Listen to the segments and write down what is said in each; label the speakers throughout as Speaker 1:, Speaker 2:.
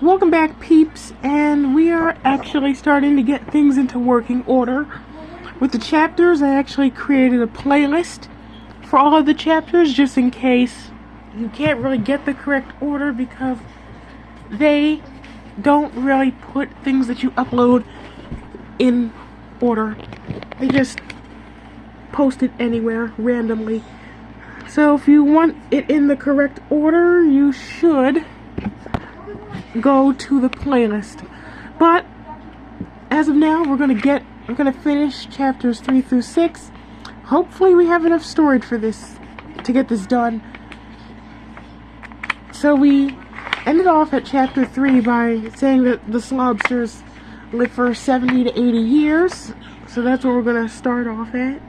Speaker 1: Welcome back, peeps, and we are actually starting to get things into working order. With the chapters, I actually created a playlist for all of the chapters, just in case you can't really get the correct order, because they don't really put things that you upload in order. They just post it anywhere, randomly. So if you want it in the correct order, you should go to the playlist. But as of now, we're gonna finish chapters 3 through 6. Hopefully we have enough storage for this to get this done. So we ended off at chapter 3 by saying that the slobsters live for 70 to 80 years. So that's what we're gonna start off at.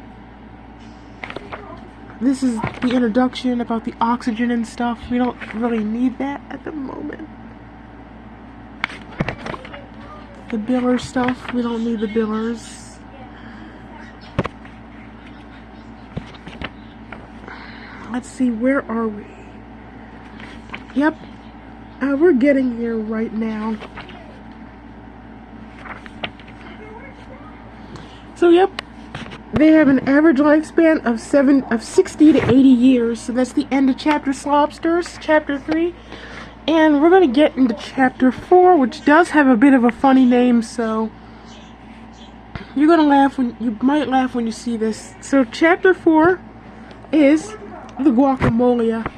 Speaker 1: This is the introduction about the oxygen and stuff. We don't really need that at the moment. The biller stuff, we don't need the billers. Let's see, where are we? Yep, we're getting here right now. So yep, they have an average lifespan of 60 to 80 years. So that's the end of chapter Slobsters, chapter 3. And we're going to get into chapter 4, which does have a bit of a funny name, so you might laugh when you see this. So chapter 4 is the Guacamolia.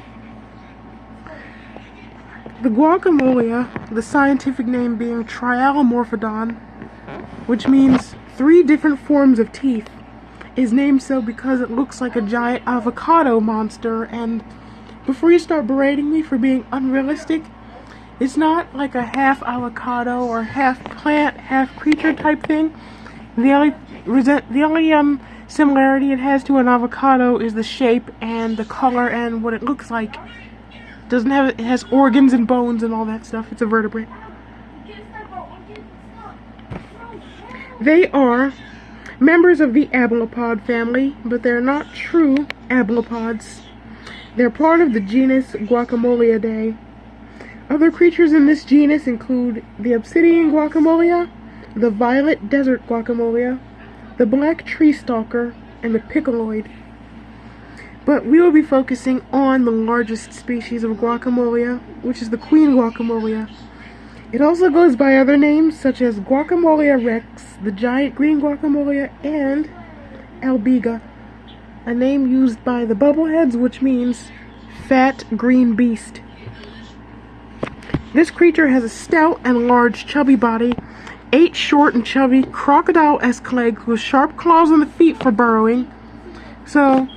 Speaker 1: The Guacamolia, the scientific name being Trialomorphodon, which means 3 different forms of teeth, is named so because it looks like a giant avocado monster. And before you start berating me for being unrealistic, it's not like a half avocado or half plant, half creature type thing. The only similarity it has to an avocado is the shape and the color and what it looks like. It has organs and bones and all that stuff. It's a vertebrate. They are members of the abelopod family, but they're not true abelopods. They're part of the genus Guacamoliidae. Other creatures in this genus include the obsidian guacamolia, the violet desert guacamolia, the black tree stalker, and the piccoloid. But we will be focusing on the largest species of guacamolia, which is the queen guacamolia. It also goes by other names such as Guacamolia rex, the giant green guacamolia, and albiga, a name used by the bubbleheads, which means fat green beast. This creature has a stout and large chubby body, 8 short and chubby crocodile-esque legs with sharp claws on the feet for burrowing. So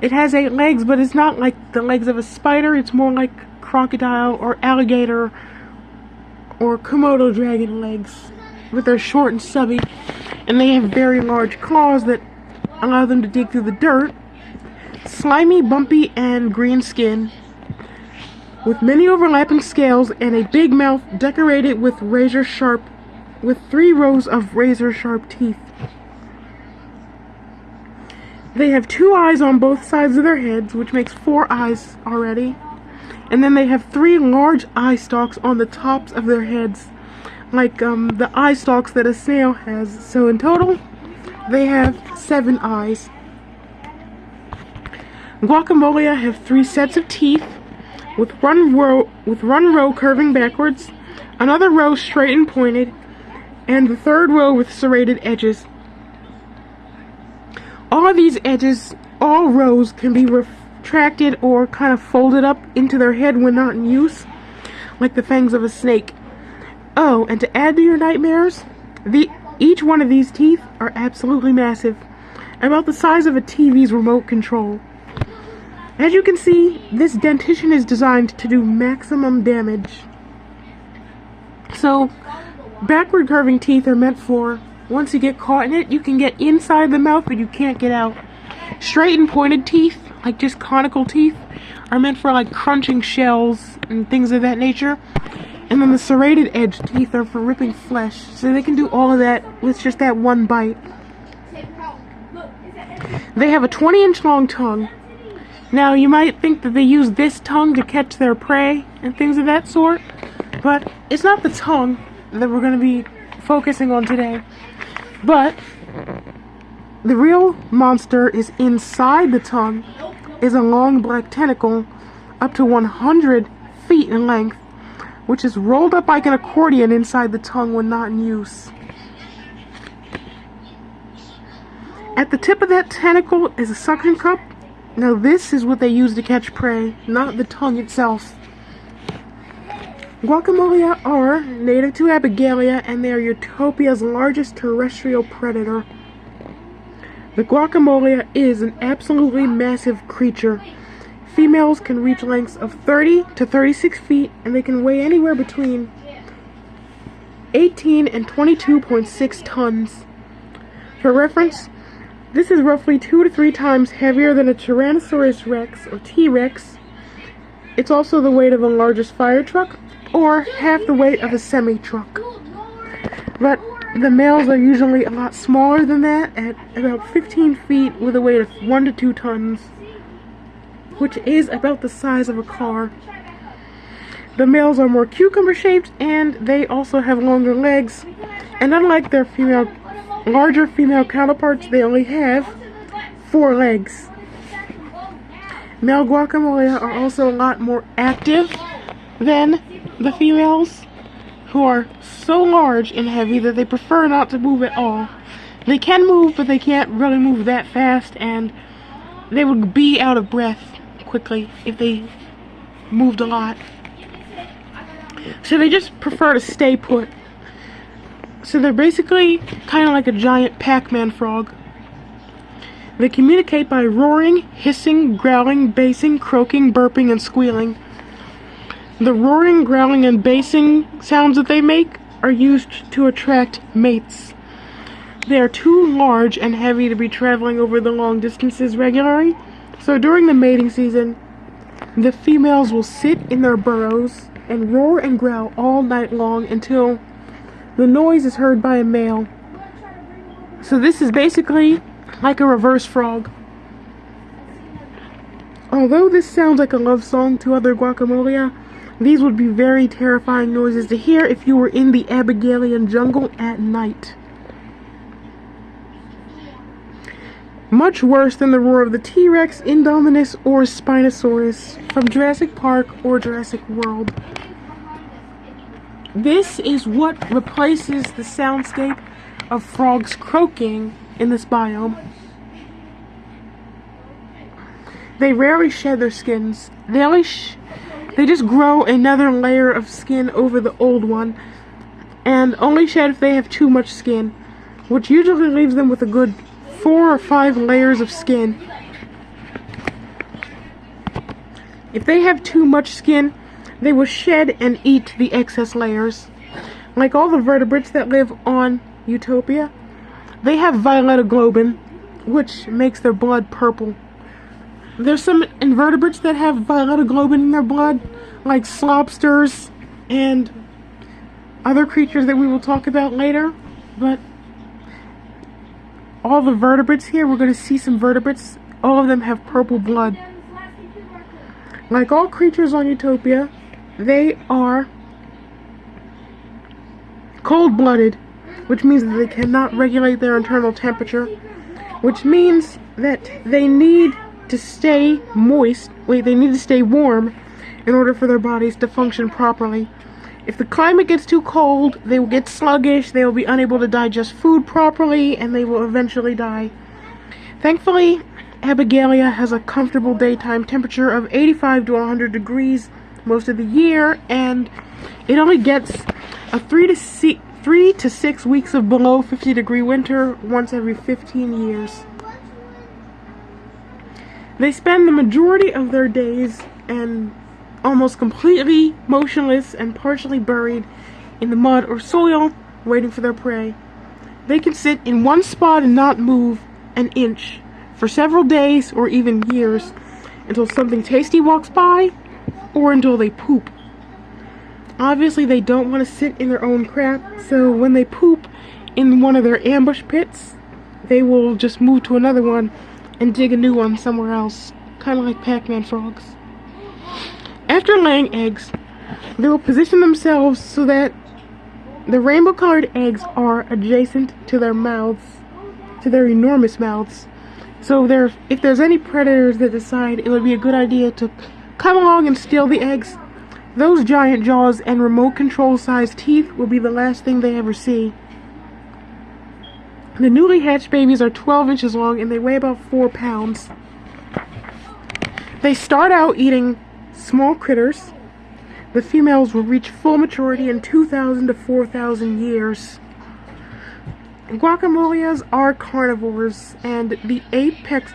Speaker 1: it has 8 legs, but it's not like the legs of a spider. It's more like crocodile or alligator or Komodo dragon legs, but they're short and stubby, and they have very large claws that allow them to dig through the dirt. Slimy, bumpy, and green skin, with many overlapping scales and a big mouth decorated with 3 rows of razor-sharp teeth. They have 2 eyes on both sides of their heads, which makes 4 eyes already. And then they have 3 large eye stalks on the tops of their heads, like the eye stalks that a snail has. So in total, they have 7 eyes. Guacamolia have 3 sets of teeth, with one row curving backwards, another row straight and pointed, and the 3rd row with serrated edges. All of these edges, all rows, can be retracted or kind of folded up into their head when not in use, like the fangs of a snake. Oh, and to add to your nightmares, each one of these teeth are absolutely massive, about the size of a TV's remote control. As you can see, this dentition is designed to do maximum damage. So, backward curving teeth are meant for, once you get caught in it, you can get inside the mouth, but you can't get out. Straight and pointed teeth, like just conical teeth, are meant for like crunching shells and things of that nature. And then the serrated edge teeth are for ripping flesh, so they can do all of that with just that one bite. They have a 20-inch long tongue. Now, you might think that they use this tongue to catch their prey and things of that sort, But it's not the tongue that we're going to be focusing on today. But the real monster is inside the tongue, is a long black tentacle up to 100 feet in length, which is rolled up like an accordion inside the tongue when not in use. At the tip of that tentacle is a suction cup. Now this is what they use to catch prey, not the tongue itself. Guacamolia are native to Abigalia, and they are Utopia's largest terrestrial predator. The guacamolia is an absolutely massive creature. Females can reach lengths of 30 to 36 feet, and they can weigh anywhere between 18 and 22.6 tons. For reference, this is roughly 2 to 3 times heavier than a Tyrannosaurus Rex or T-Rex. It's also the weight of the largest fire truck, or half the weight of a semi-truck. But the males are usually a lot smaller than that, at about 15 feet with a weight of 1 to 2 tons, which is about the size of a car. The males are more cucumber-shaped, and they also have longer legs, and unlike their larger female counterparts, they only have 4 legs. Male guacamolia are also a lot more active than the females, who are so large and heavy that they prefer not to move at all. They can move, but they can't really move that fast, and they would be out of breath quickly if they moved a lot. So they just prefer to stay put. So they're basically kind of like a giant Pac-Man frog. They communicate by roaring, hissing, growling, basing, croaking, burping, and squealing. The roaring, growling, and basing sounds that they make are used to attract mates. They are too large and heavy to be traveling over the long distances regularly, so during the mating season, the females will sit in their burrows and roar and growl all night long until the noise is heard by a male. So this is basically like a reverse frog. Although this sounds like a love song to other guacamolia, these would be very terrifying noises to hear if you were in the Abigalian jungle at night. Much worse than the roar of the T-Rex, Indominus, or Spinosaurus from Jurassic Park or Jurassic World. This is what replaces the soundscape of frogs croaking in this biome. They rarely shed their skins. They just grow another layer of skin over the old one, and only shed if they have too much skin, which usually leaves them with a good 4 or 5 layers of skin. If they have too much skin, they will shed and eat the excess layers. Like all the vertebrates that live on Utopia, they have violetoglobin, which makes their blood purple. There's some invertebrates that have violetoglobin in their blood, like slobsters and other creatures that we will talk about later, but all the vertebrates here, we're going to see some vertebrates, all of them have purple blood. Like all creatures on Utopia, they are cold-blooded, which means that they cannot regulate their internal temperature, which means that they need to stay they need to stay warm in order for their bodies to function properly. If the climate gets too cold, they will get sluggish, they will be unable to digest food properly, and they will eventually die. Thankfully, Abigalia has a comfortable daytime temperature of 85 to 100 degrees most of the year, and it only gets a 3 to 6 weeks of below 50 degree winter once every 15 years. They spend the majority of their days and almost completely motionless and partially buried in the mud or soil, waiting for their prey. They can sit in one spot and not move an inch for several days or even years, until something tasty walks by or until they poop. Obviously they don't want to sit in their own crap, so when they poop in one of their ambush pits, they will just move to another one and dig a new one somewhere else, kind of like Pac-Man frogs. After laying eggs, They will position themselves so that the rainbow-colored eggs are adjacent to their mouths, to their enormous mouths. So if there's any predators that decide it would be a good idea to come along and steal the eggs, those giant jaws and remote control-sized teeth will be the last thing they ever see. The newly hatched babies are 12 inches long and they weigh about 4 pounds. They start out eating small critters. The females will reach full maturity in 2,000 to 4,000 years. Guacamoleas are carnivores and the apex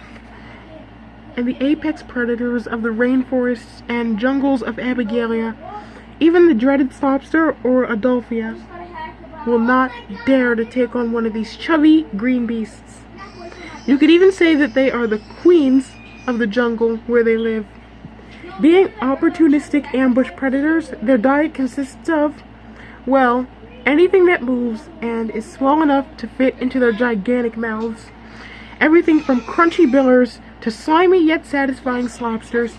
Speaker 1: predators of the rainforests and jungles of Abigalia. Even the dreaded lobster or Utopia will not dare to take on one of these chubby green beasts. You could even say that they are the queens of the jungle where they live. Being opportunistic ambush predators, their diet consists of, well, anything that moves and is small enough to fit into their gigantic mouths. Everything from crunchy billers to slimy yet satisfying lobsters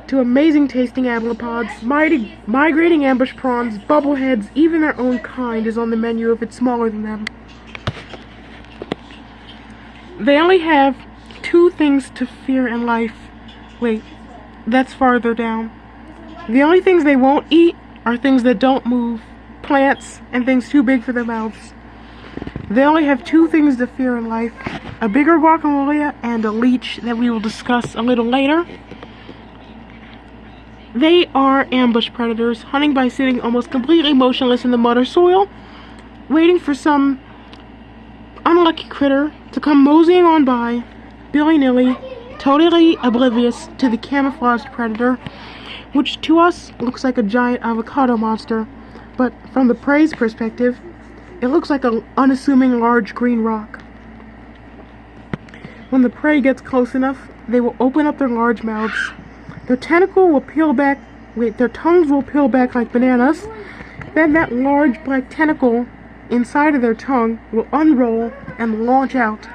Speaker 1: to amazing tasting amphipods, migrating ambush prawns, bubbleheads, even their own kind is on the menu if it's smaller than them. They only have 2 things to fear in life. Wait, that's farther down. The only things they won't eat are things that don't move, plants, and things too big for their mouths. They only have 2 things to fear in life: a bigger guacamole and a leech that we will discuss a little later. They are ambush predators, hunting by sitting almost completely motionless in the mud or soil, waiting for some unlucky critter to come moseying on by, willy-nilly, totally oblivious to the camouflaged predator, which to us looks like a giant avocado monster, but from the prey's perspective, it looks like an unassuming large green rock. When the prey gets close enough, they will open up their large mouths. Their tongues will peel back like bananas. Then that large black tentacle inside of their tongue will unroll and launch out,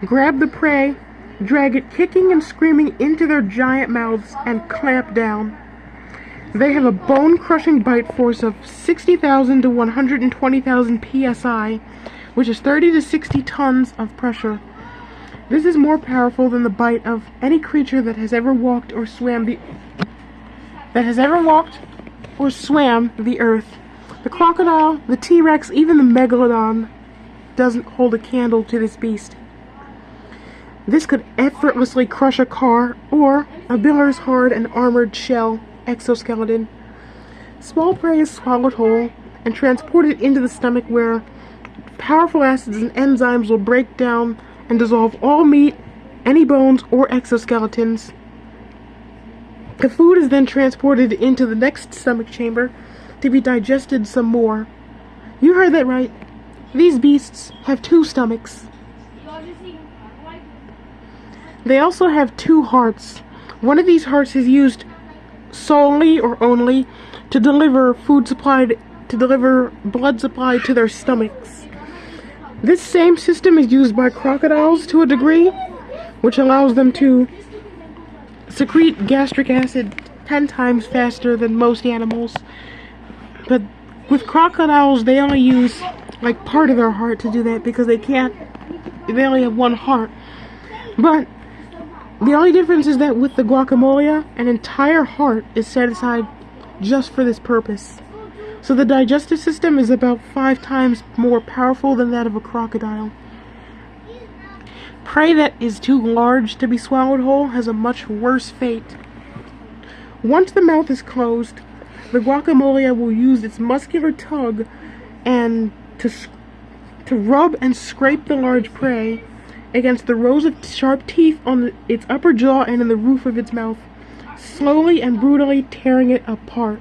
Speaker 1: grab the prey, drag it kicking and screaming into their giant mouths, and clamp down. They have a bone-crushing bite force of 60,000 to 120,000 psi, which is 30 to 60 tons of pressure. This is more powerful than the bite of any creature that has ever walked or swam the earth. The crocodile, the T-Rex, even the megalodon doesn't hold a candle to this beast. This could effortlessly crush a car or a biller's hard and armored shell exoskeleton. Small prey is swallowed whole and transported into the stomach, where powerful acids and enzymes will break down and dissolve all meat, any bones, or exoskeletons. The food is then transported into the next stomach chamber to be digested some more. You heard that right. These beasts have 2 stomachs. They also have 2 hearts. One of these hearts is used solely or only to deliver blood supply to their stomachs. This same system is used by crocodiles to a degree, which allows them to secrete gastric acid 10 times faster than most animals. But with crocodiles, they only use like part of their heart to do that because they only have 1 heart. But the only difference is that with the guacamole, an entire heart is set aside just for this purpose. So the digestive system is about 5 times more powerful than that of a crocodile. Prey that is too large to be swallowed whole has a much worse fate. Once the mouth is closed, the guacamole will use its muscular tug and to rub and scrape the large prey against the rows of sharp teeth on its upper jaw and in the roof of its mouth, slowly and brutally tearing it apart.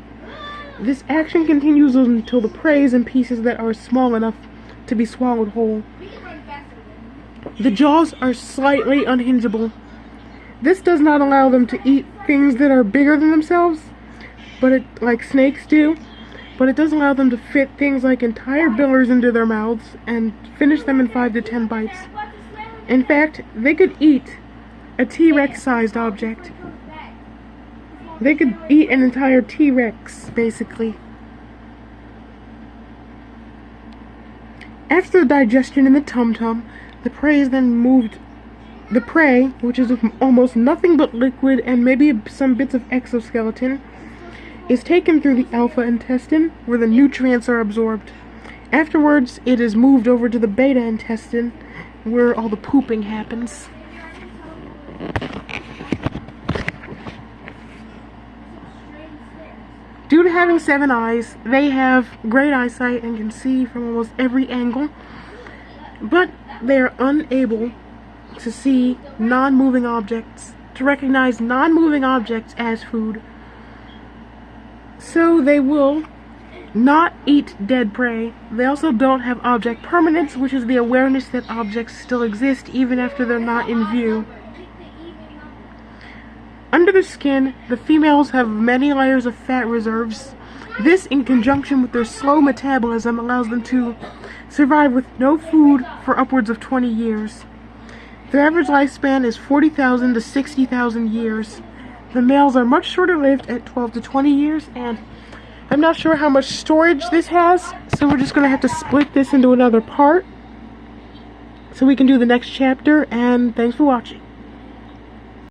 Speaker 1: This action continues until the prey is in pieces that are small enough to be swallowed whole. The jaws are slightly unhingeable. This does not allow them to eat things that are bigger than themselves, like snakes do, but it does allow them to fit things like entire billers into their mouths and finish them in 5 to 10 bites. In fact, they could eat a T-Rex sized object. They could eat an entire T-Rex, basically. After digestion in the tum-tum, the prey is then moved. The prey, which is almost nothing but liquid and maybe some bits of exoskeleton, is taken through the alpha intestine, where the nutrients are absorbed. Afterwards, it is moved over to the beta intestine, where all the pooping happens. Due to having 7 eyes, they have great eyesight and can see from almost every angle, but they are unable to see non-moving objects, to recognize non-moving objects as food. So they will not eat dead prey. They also don't have object permanence, which is the awareness that objects still exist even after they're not in view. Under the skin, the females have many layers of fat reserves. This, in conjunction with their slow metabolism, allows them to survive with no food for upwards of 20 years. Their average lifespan is 40,000 to 60,000 years. The males are much shorter lived at 12 to 20 years, and I'm not sure how much storage this has, so we're just going to have to split this into another part so we can do the next chapter, and thanks for watching.